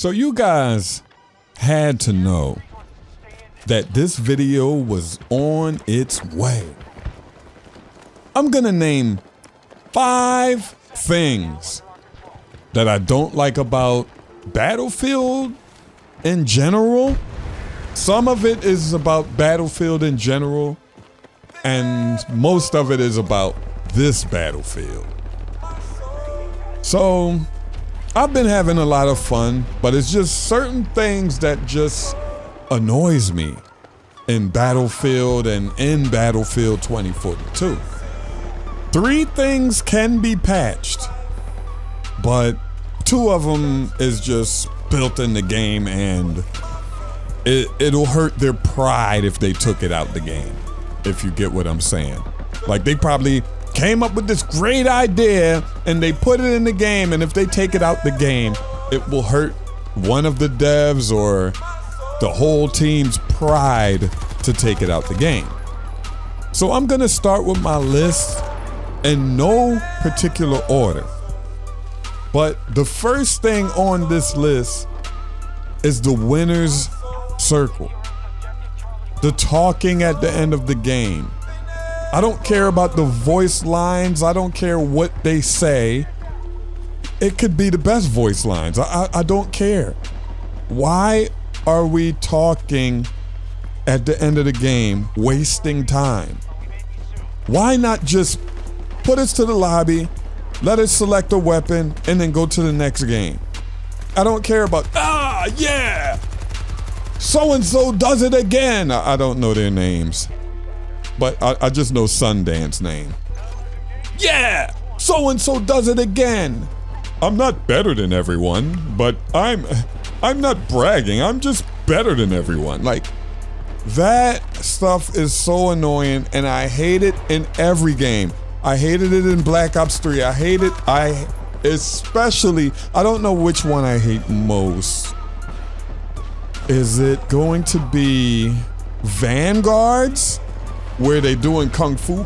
So you guys had to know that this video was on its way. I'm gonna name 5 things that I don't like about Battlefield in general. Some of it is about Battlefield in general, and most of it is about this Battlefield. So, I've been having a lot of fun, but it's just certain things that just annoys me in Battlefield and in Battlefield 2042. 3 things can be patched, but 2 of them is just built in the game, and it'll hurt their pride if they took it out the game, if you get what I'm saying. Like, they probably came up with this great idea and they put it in the game, and if they take it out the game, it will hurt one of the devs or the whole team's pride to take it out the game. So I'm gonna start with my list in no particular order. But the first thing on this list is the winner's circle. The talking at the end of the game. I don't care about the voice lines. I don't care what they say. It could be the best voice lines. I don't care. Why are we talking at the end of the game, wasting time? Why not just put us to the lobby, let us select a weapon, and then go to the next game? I don't care about, yeah, so-and-so does it again. I don't know their names, but I just know Sundance name. Yeah, so-and-so does it again. I'm not better than everyone, but I'm not bragging. I'm just better than everyone. Like, that stuff is so annoying, and I hate it in every game. I hated it in Black Ops 3. I hate it. Especially, I don't know which one I hate most. Is it going to be Vanguards, where they doing kung fu?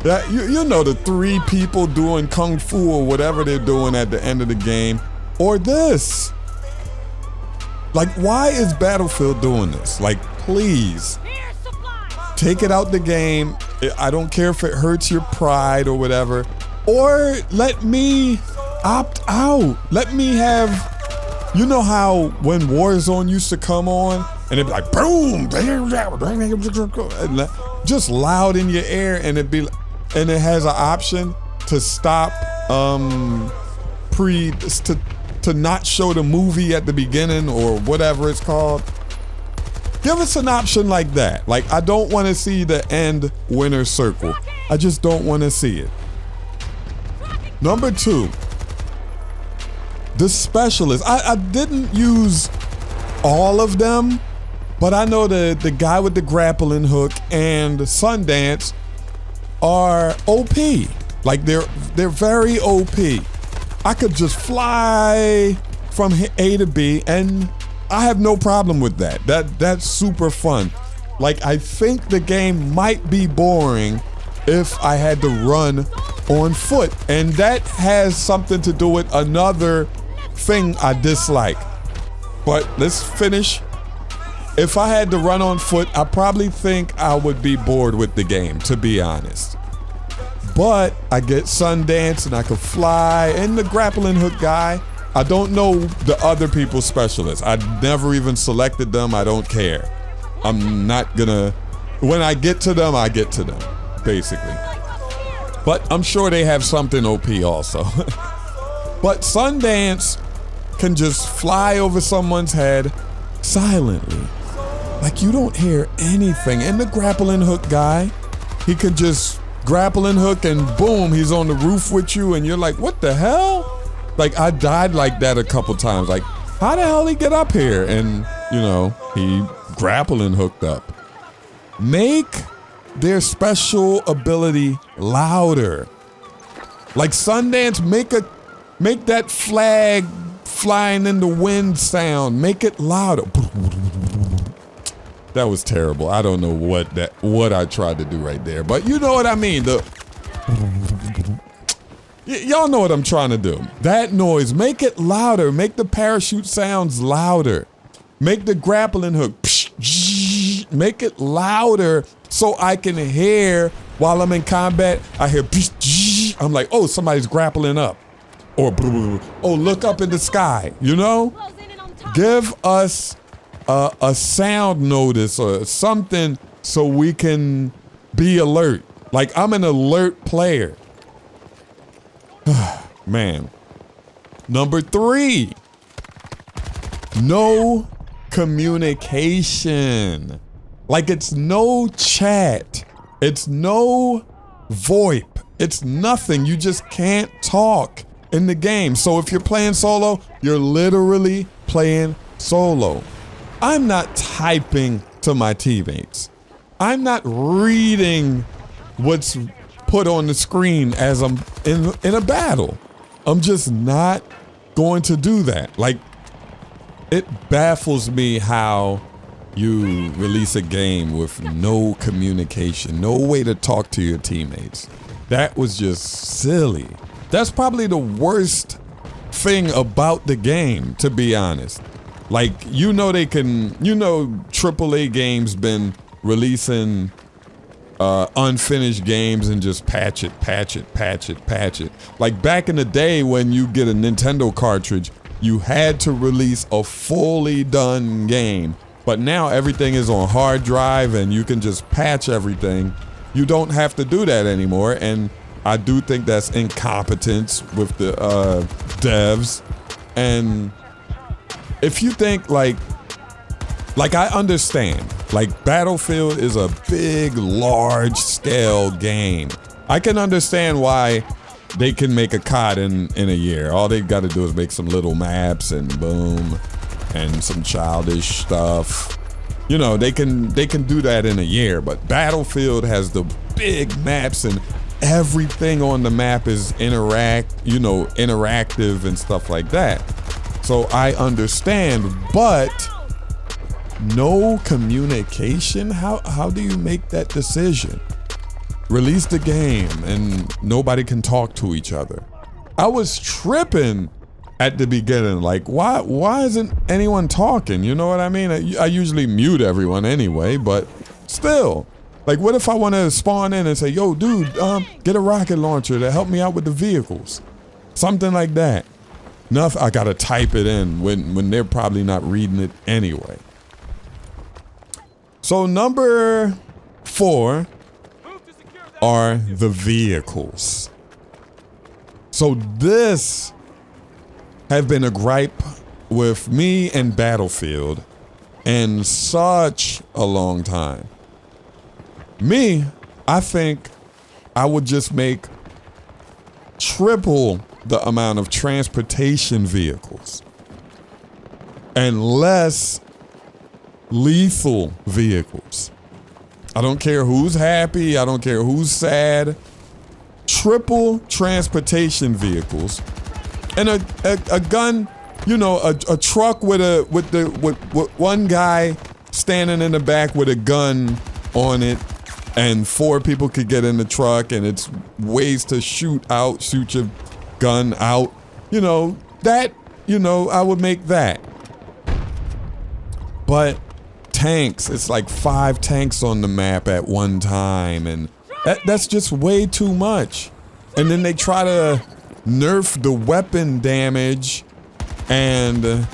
That you know, the 3 people doing kung fu or whatever they're doing at the end of the game, or this. Like, why is Battlefield doing this? Like, please take it out the game. I don't care if it hurts your pride or whatever, or let me opt out. Let me have, you know how when Warzone used to come on and it'd be like boom, just loud in your ear, and and it has an option to stop to not show the movie at the beginning or whatever it's called. Give us an option like that. Like, I don't want to see the end winner circle. I just don't want to see it. Number 2, the specialists. I didn't use all of them, but I know the guy with the grappling hook and Sundance are OP. Like, they're very OP. I could just fly from A to B, and I have no problem with that. That's super fun. Like, I think the game might be boring if I had to run on foot, and that has something to do with another thing I dislike. But let's finish. If I had to run on foot, I probably think I would be bored with the game, to be honest. But I get Sundance and I could fly, and the grappling hook guy. I don't know the other people's specialists. I never even selected them. I don't care. I'm not gonna, when I get to them, I get to them, basically. But I'm sure they have something OP also. But Sundance can just fly over someone's head silently. Like, you don't hear anything. And the grappling hook guy, he could just grappling hook and boom, he's on the roof with you, and you're like, what the hell? Like, I died like that a couple times. Like, how the hell he get up here? And, you know, he grappling hooked up. Make their special ability louder. Like Sundance, make that flag flying in the wind sound. Make it louder. That was terrible. I don't know what I tried to do right there, but you know what I mean. Y'all know what I'm trying to do. That noise, make it louder. Make the parachute sounds louder. Make the grappling hook, make it louder so I can hear while I'm in combat. I hear, I'm like, oh, somebody's grappling up. Or, oh, look up in the sky, you know? Give us a sound notice or something so we can be alert. Like, I'm an alert player. Man. Number 3. No communication. Like, it's no chat. It's no VoIP. It's nothing. You just can't talk in the game. So if you're playing solo, you're literally playing solo. I'm not typing to my teammates. I'm not reading what's put on the screen as I'm in a battle. I'm just not going to do that. Like, it baffles me how you release a game with no communication, no way to talk to your teammates. That was just silly. That's probably the worst thing about the game, to be honest. Like, you know, AAA games been releasing unfinished games and just patch it. Like back in the day when you get a Nintendo cartridge, you had to release a fully done game. But now everything is on hard drive and you can just patch everything. You don't have to do that anymore. And I do think that's incompetence with the devs. And if you think like I understand, like Battlefield is a big, large scale game. I can understand why they can make a COD in a year. All they got to do is make some little maps and boom, and some childish stuff. You know, they can do that in a year, but Battlefield has the big maps and everything on the map is interactive and stuff like that. So I understand, but no communication? How do you make that decision? Release the game and nobody can talk to each other. I was tripping at the beginning, like why isn't anyone talking? You know what I mean? I usually mute everyone anyway, but still, like what if I want to spawn in and say, yo dude, get a rocket launcher to help me out with the vehicles? Something like that. Enough, I gotta type it in when they're probably not reading it anyway. So number 4 are the vehicles. So this has been a gripe with me and Battlefield in such a long time. Me, I think I would just make triple the amount of transportation vehicles and less lethal vehicles. I don't care who's happy. I don't care who's sad. Triple transportation vehicles and a gun. You know, a truck with one guy standing in the back with a gun on it, and 4 people could get in the truck, and it's ways to shoot your gun out. You know that. You know, I would make that. But tanks, it's like 5 tanks on the map at one time, and that's just way too much. And then they try to nerf the weapon damage, and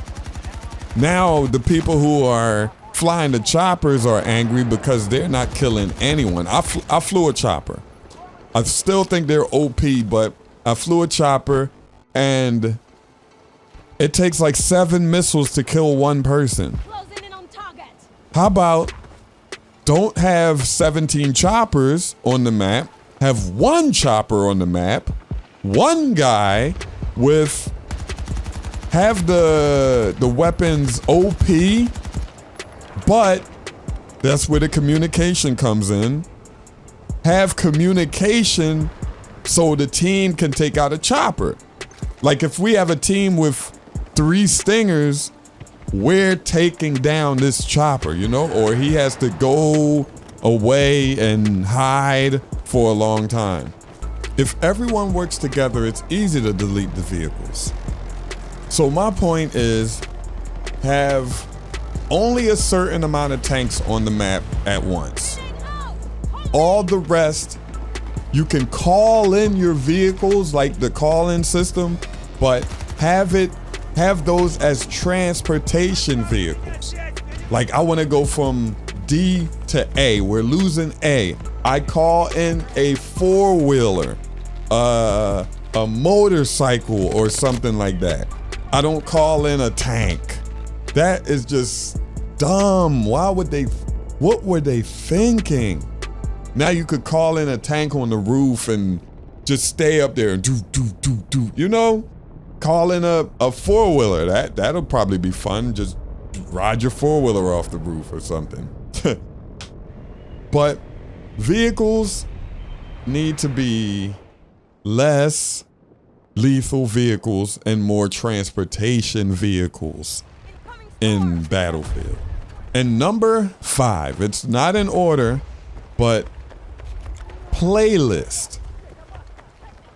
now the people who are flying the choppers are angry because they're not killing anyone. I flew a chopper. I still think they're OP, but I flew a chopper and it takes like 7 missiles to kill one person. How about don't have 17 choppers on the map, have 1 chopper on the map, 1 guy with, have the weapons OP, but that's where the communication comes in. Have communication so the team can take out a chopper. Like if we have a team with 3 Stingers, we're taking down this chopper, you know, or he has to go away and hide for a long time. If everyone works together, it's easy to delete the vehicles. So my point is, have only a certain amount of tanks on the map at once. All the rest, you can call in your vehicles like the call-in system, but have those as transportation vehicles. Like I want to go from D to A. We're losing A. I call in a four-wheeler, a motorcycle or something like that. I don't call in a tank. That is just dumb. What were they thinking? Now you could call in a tank on the roof and just stay up there and do, you know? Call in a four-wheeler. That'll probably be fun. Just ride your four-wheeler off the roof or something. But vehicles need to be less lethal vehicles and more transportation vehicles in Battlefield. And number 5, it's not in order, but playlist.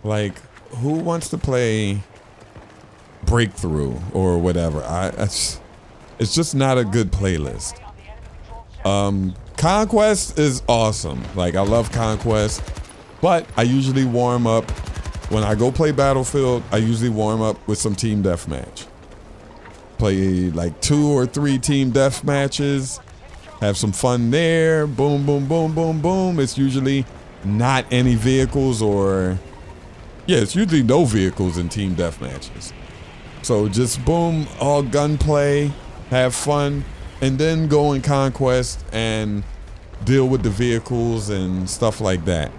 Like, who wants to play Breakthrough or whatever? It's just not a good playlist. Conquest is awesome. Like, I love Conquest, but I usually warm up when I go play Battlefield. I usually warm up with some team deathmatch. Play like 2 or 3 team death matches, have some fun there. Boom, boom, boom, boom, boom. It's usually not any vehicles, or it's usually no vehicles in team death matches. So just boom, all gunplay, have fun, and then go in Conquest and deal with the vehicles and stuff like that.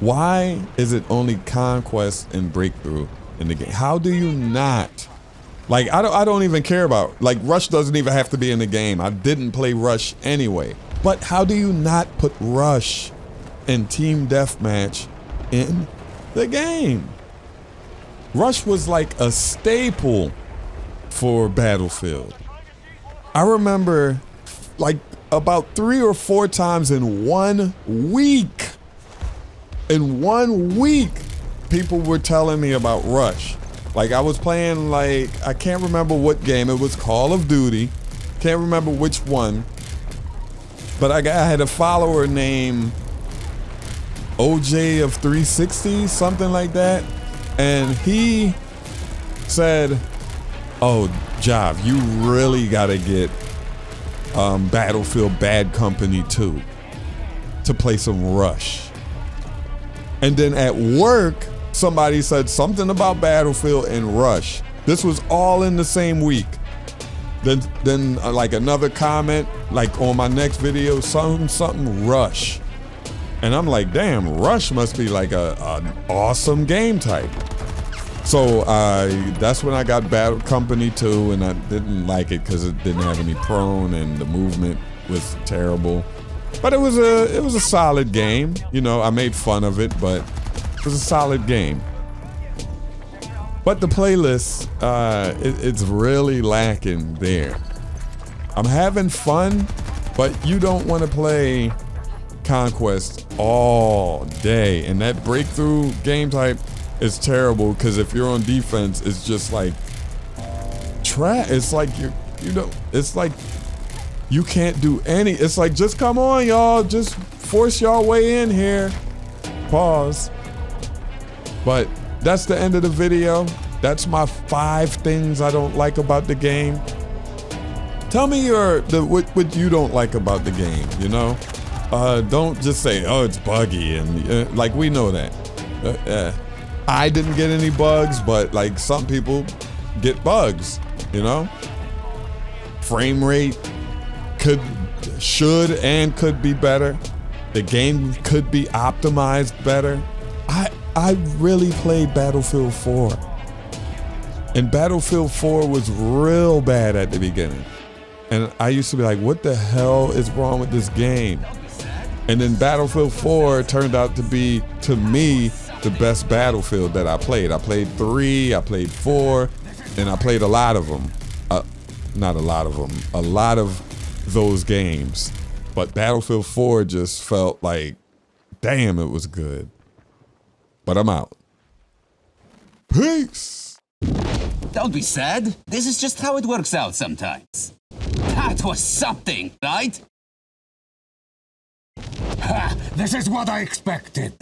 Why is it only Conquest and Breakthrough in the game? How do you not? Like, I don't even care about, like, Rush doesn't even have to be in the game. I didn't play Rush anyway. But how do you not put Rush and Team Deathmatch in the game? Rush was like a staple for Battlefield. I remember like about 3 or 4 times in 1 week. In 1 week, people were telling me about Rush. Like, I was playing, like, I can't remember what game. It was Call of Duty. Can't remember which one. But I had a follower named OJ of 360, something like that. And he said, oh, Jav, you really got to get Battlefield Bad Company 2 to play some Rush. And then at work, somebody said something about Battlefield and Rush. This was all in the same week. Then like another comment, like on my next video, something Rush. And I'm like, damn, Rush must be like an awesome game type. So that's when I got Battle Company 2, and I didn't like it because it didn't have any prone and the movement was terrible. But it was a solid game. You know, I made fun of it, but it was a solid game. But the playlist, it's really lacking there. I'm having fun, but you don't want to play Conquest all day. And that Breakthrough game type is terrible because if you're on defense, it's just like it's like it's like you can't do any. It's like, just come on, y'all, just force y'all way in here. Pause. But that's the end of the video. That's my 5 things I don't like about the game. Tell me what you don't like about the game, you know? Don't just say, oh, it's buggy, and like, we know that. I didn't get any bugs, but like some people get bugs, you know? Frame rate should and could be better. The game could be optimized better. I really played Battlefield 4. And Battlefield 4 was real bad at the beginning. And I used to be like, what the hell is wrong with this game? And then Battlefield 4 turned out to be, to me, the best Battlefield that I played. I played 3, I played 4, and I played a lot of them. Not a lot of them, a lot of those games. But Battlefield 4 just felt like, damn, it was good. But I'm out. Peace. Don't be sad. This is just how it works out sometimes. That was something, right? Ha! This is what I expected.